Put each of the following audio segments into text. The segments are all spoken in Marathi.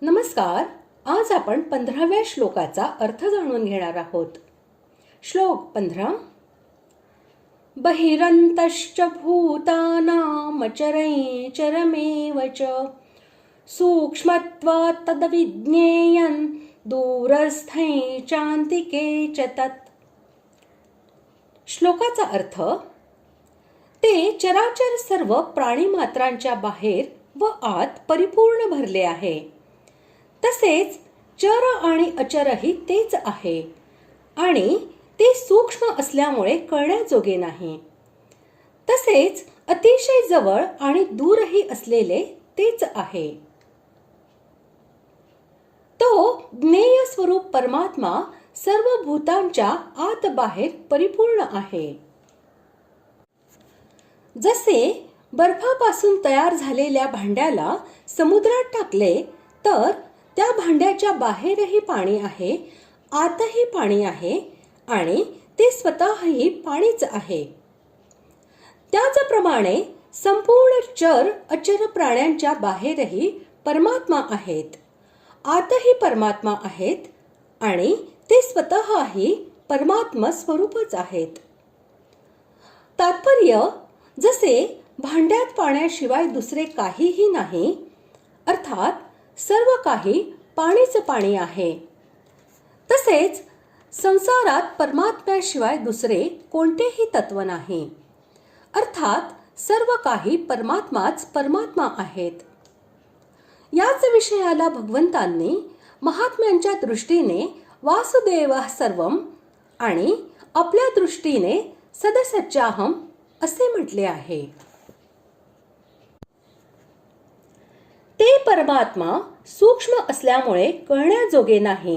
नमस्कार. आज आपण 15व्या श्लोकाचा अर्थ जाणून घेणार आहोत. श्लोक 15. बहिरन्तश्च भूतानामचरैचरमेव च सूक्ष्मत्वात् तद्विज्ञेयं दूरस्थै चान्तिके च तत्. श्लोकाचा अर्थ: ते चराचर सर्व प्राणीमात्रांच्या बाहेर व आत परिपूर्ण भरले आहे. तसेच चर आणि अचरही तेच आहे आणि ते सूक्ष्म असल्यामुळे कळण्याजोगे नाही. तसेच अतिशय जवळ आणि दूरही असलेले तेच आहे. तो ज्ञेय स्वरूप परमात्मा सर्व भूतांच्या आत बाहेर परिपूर्ण आहे. जसे बर्फापासून तयार झालेल्या भांड्याला समुद्रात टाकले तर त्या भांड्याच्या बाहेरही पाणी आहे, आतही पाणी आहे आणि ते स्वतःही पाणीच आहे. त्याचप्रमाणे संपूर्ण चर अचर प्राण्यांच्या बाहेरही परमात्मा आहेत, आतही परमात्मा आहेत आणि ते स्वतःही परमात्मा स्वरूपच आहेत. तात्पर्य: जसे भांड्यात पाण्याशिवाय दुसरे काहीही नाही, अर्थात सर्व काही पाणीच पाणी आहे, तसेच संसारात परमात्म्याशिवाय दुसरे कोणतेही तत्व नाही, अर्थात सर्व काही परमात्माच परमात्मा आहेत. याच विषयाला भगवंतांनी महात्म्यांच्या दृष्टीने वासुदेवः सर्वम आणि आपल्या दृष्टीने सदसच्चाहम असे म्हटले आहे. ते परमात्मा सूक्ष्म असल्यामुळे कळण्याजोगे नाही,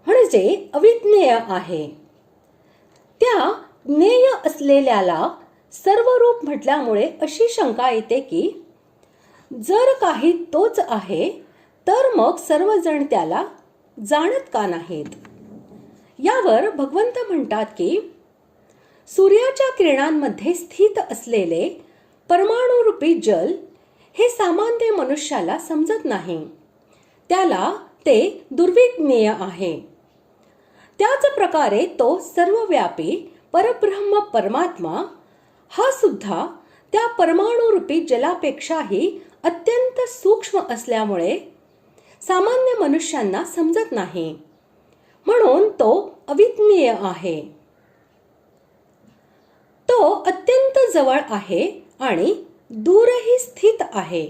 म्हणजे अविज्ञेय आहे. त्या ज्ञेय असलेल्याला सर्व रूप म्हटल्यामुळे अशी शंका येते की जर काही तोच आहे तर मग सर्वजण त्याला जाणत का नाहीत. यावर भगवंत म्हणतात की सूर्याच्या किरणांमध्ये स्थित असलेले परमाणुरूपी जल हे सामान्य मनुष्याला समजत नाही, त्याला ते दुर्विज्ञेय आहे. त्याच प्रकारे तो सर्वव्यापी परब्रह्म परमात्मा हा सुद्धा त्या परमाणुरूपी जलापेक्षाही अत्यंत सूक्ष्म असल्यामुळे सामान्य मनुष्यांना समजत नाही, म्हणून तो अविज्ञेय आहे. तो अत्यंत जवळ आहे आणि दूरही स्थित आहे.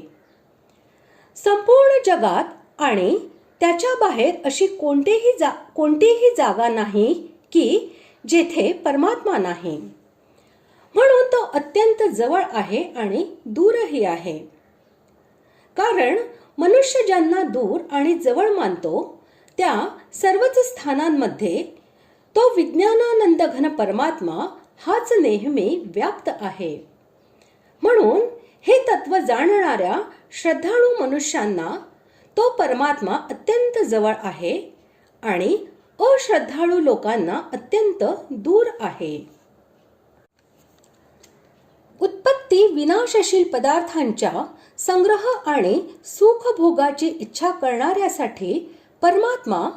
संपूर्ण जगात आणि त्याच्या बाहेर अशी कोणतीही जागा नाही की जेथे परमात्मा नाही, म्हणून तो अत्यंत जवळ आहे आणि दूरही आहे. कारण मनुष्य ज्यांना दूर आणि जवळ मानतो त्या सर्वच स्थानांमध्ये तो विज्ञानानंद घन परमात्मा हाच नेहमी व्याप्त आहे. म्हणून हे तत्व जाणणाऱ्या श्रद्धाळू मनुष्यांना तो परमात्मा अत्यंत जवळ आहे आणि अश्रद्धाळू लोकांना अत्यंत दूर आहे. उत्पत्ती विनाशशील पदार्थांच्या संग्रह आणि सुखभोगाची इच्छा करणाऱ्यासाठी परमात्मा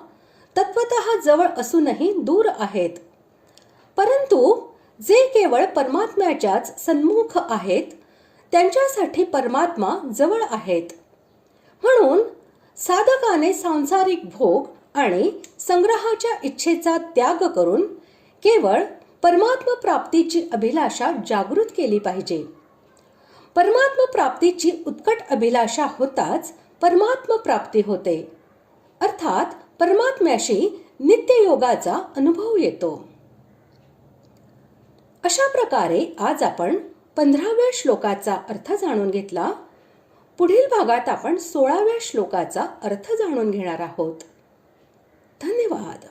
तत्वतः जवळ असूनही दूर आहेत. परंतु जे केवळ परमात्म्याच्याच सन्मुख आहेत त्यांच्यासाठी परमात्मा जवळ आहेत. म्हणून साधकाने सांसारिक भोग आणि संग्रहाच्या इच्छेचा त्याग करून केवळ परमात्मा प्राप्तीची अभिलाषा जागृत केली पाहिजे. परमात्मा प्राप्तीची उत्कट अभिलाषा होताच परमात्मा प्राप्ती होते, अर्थात परमात्म्याशी नित्ययोगाचा अनुभव येतो. अशा प्रकारे आज आपण 15व्या श्लोकाचा अर्थ जाणून घेतला. पुढील भागात आपण 16व्या श्लोकाचा अर्थ जाणून घेणार आहोत. धन्यवाद.